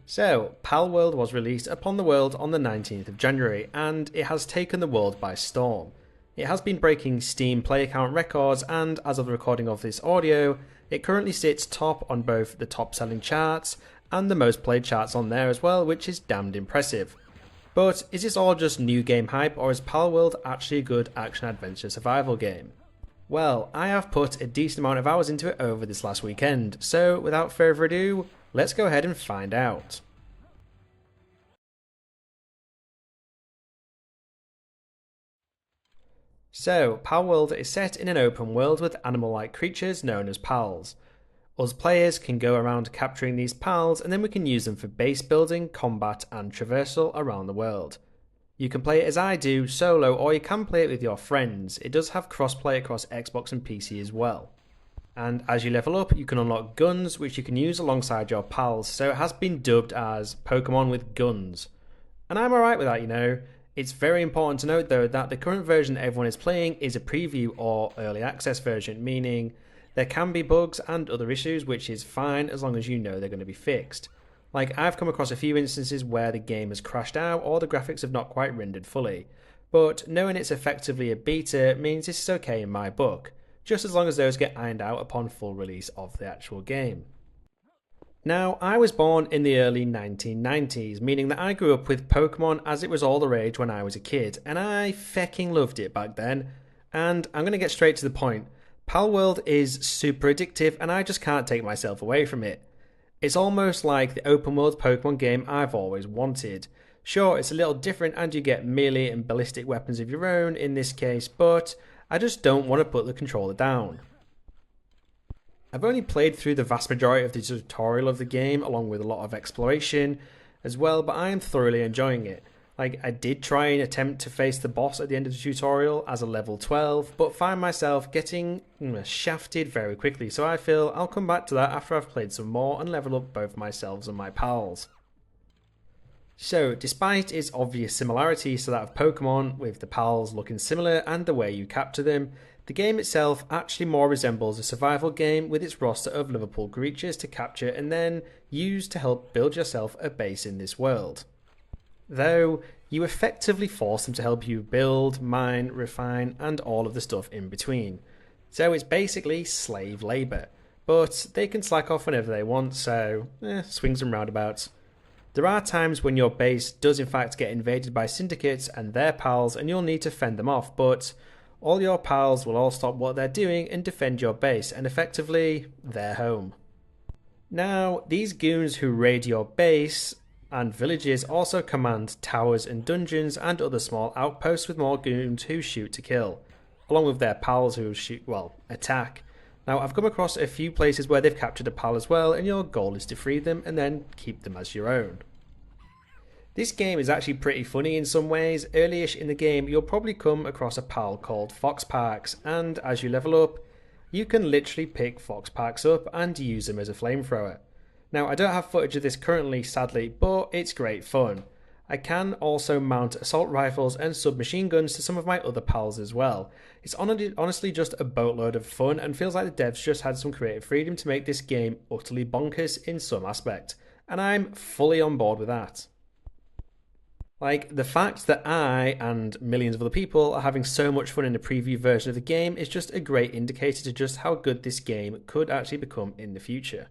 So, Palworld was released upon the world on the 19th of January, and it has taken the world by storm. It has been breaking Steam player count records, and as of the recording of this audio, it currently sits top on both the top selling charts and the most played charts on there as well, which is damned impressive. But is this all just new game hype, or is Palworld actually a good action-adventure survival game? Well, I have put a decent amount of hours into it over this last weekend, so without further ado, let's go ahead and find out. So, Palworld is set in an open world with animal-like creatures known as pals. Us players can go around capturing these pals, and then we can use them for base building, combat and traversal around the world. You can play it as I do, solo, or you can play it with your friends. It does have crossplay across Xbox and PC as well. And as you level up, you can unlock guns, which you can use alongside your pals, so it has been dubbed as Pokemon with guns. And I'm alright with that, you know. It's very important to note though that the current version that everyone is playing is a preview or early access version, meaning there can be bugs and other issues, which is fine as long as you know they're going to be fixed. Like, I've come across a few instances where the game has crashed out or the graphics have not quite rendered fully, but knowing it's effectively a beta means this is okay in my book, just as long as those get ironed out upon full release of the actual game. Now, I was born in the early 1990s, meaning that I grew up with Pokemon as it was all the rage when I was a kid, and I fecking loved it back then. And I'm going to get straight to the point. Palworld is super addictive and I just can't take myself away from it. It's almost like the open world Pokemon game I've always wanted. Sure, it's a little different and you get melee and ballistic weapons of your own in this case, but I just don't want to put the controller down. I've only played through the vast majority of the tutorial of the game along with a lot of exploration as well, but I am thoroughly enjoying it. Like, I did try and attempt to face the boss at the end of the tutorial as a level 12, but find myself getting shafted very quickly, so I feel I'll come back to that after I've played some more and level up both myself and my pals. So, despite its obvious similarities to that of Pokemon, with the pals looking similar and the way you capture them, the game itself actually more resembles a survival game with its roster of livable creatures to capture and then use to help build yourself a base in this world. Though, you effectively force them to help you build, mine, refine, and all of the stuff in between. So it's basically slave labour, but they can slack off whenever they want, so swings and roundabouts. There are times when your base does in fact get invaded by syndicates and their pals and you'll need to fend them off, but all your pals will all stop what they're doing and defend your base, and effectively, they're home. Now, these goons who raid your base and villages also command towers and dungeons and other small outposts with more goons who shoot to kill, along with their pals who attack. Now, I've come across a few places where they've captured a pal as well, and your goal is to free them and then keep them as your own. This game is actually pretty funny in some ways. Early-ish in the game, you'll probably come across a pal called Foxparks, and as you level up, you can literally pick Foxparks up and use them as a flamethrower. Now, I don't have footage of this currently, sadly, but it's great fun. I can also mount assault rifles and submachine guns to some of my other pals as well. It's honestly just a boatload of fun and feels like the devs just had some creative freedom to make this game utterly bonkers in some aspect, and I'm fully on board with that. Like, the fact that I and millions of other people are having so much fun in the preview version of the game is just a great indicator to just how good this game could actually become in the future.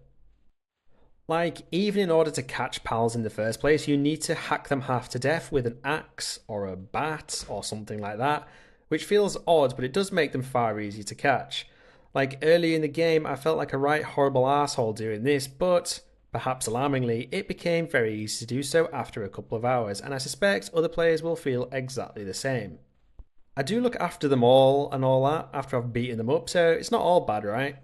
Like, even in order to catch pals in the first place, you need to hack them half to death with an axe or a bat or something like that, which feels odd, but it does make them far easier to catch. Like, early in the game, I felt like a right horrible asshole doing this, but perhaps alarmingly, it became very easy to do so after a couple of hours, and I suspect other players will feel exactly the same. I do look after them all and all that after I've beaten them up, so it's not all bad, right?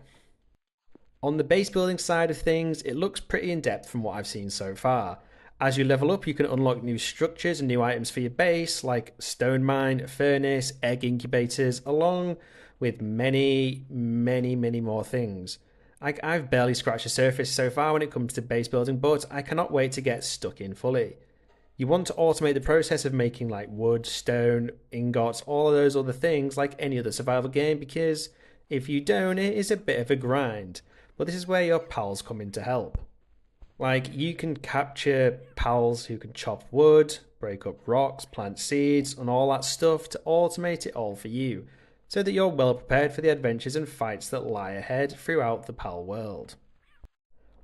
On the base building side of things, it looks pretty in-depth from what I've seen so far. As you level up, you can unlock new structures and new items for your base, like stone mine, furnace, egg incubators, along with many more things. I've barely scratched the surface so far when it comes to base building, but I cannot wait to get stuck in fully. You want to automate the process of making like wood, stone, ingots, all of those other things like any other survival game, because if you don't, it is a bit of a grind. But this is where your pals come in to help. Like, you can capture pals who can chop wood, break up rocks, plant seeds, and all that stuff to automate it all for you, so that you're well prepared for the adventures and fights that lie ahead throughout the Pal world.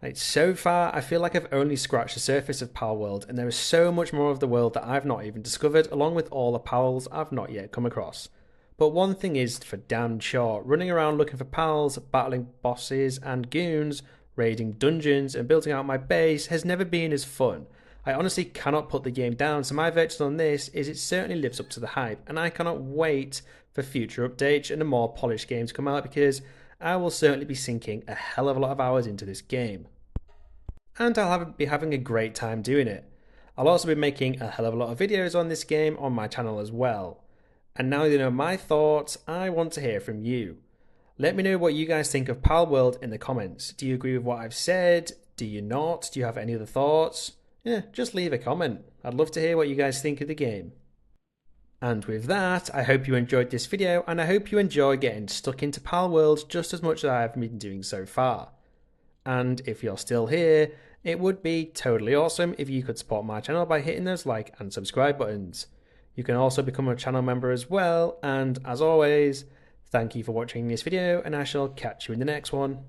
Like, so far, I feel like I've only scratched the surface of Palworld, and there is so much more of the world that I've not even discovered, along with all the pals I've not yet come across. But one thing is for damn sure, running around looking for pals, battling bosses and goons, raiding dungeons, and building out my base has never been as fun. I honestly cannot put the game down, so my verdict on this is it certainly lives up to the hype, and I cannot wait for future updates and a more polished game to come out because I will certainly be sinking a hell of a lot of hours into this game. And be having a great time doing it. I'll also be making a hell of a lot of videos on this game on my channel as well. And now you know my thoughts, I want to hear from you. Let me know what you guys think of Palworld in the comments. Do you agree with what I've said? Do you not? Do you have any other thoughts? Yeah, just leave a comment. I'd love to hear what you guys think of the game. And with that, I hope you enjoyed this video, and I hope you enjoy getting stuck into Palworld just as much as I have been doing so far. And if you're still here, it would be totally awesome if you could support my channel by hitting those like and subscribe buttons. You can also become a channel member as well, and as always, thank you for watching this video, and I shall catch you in the next one.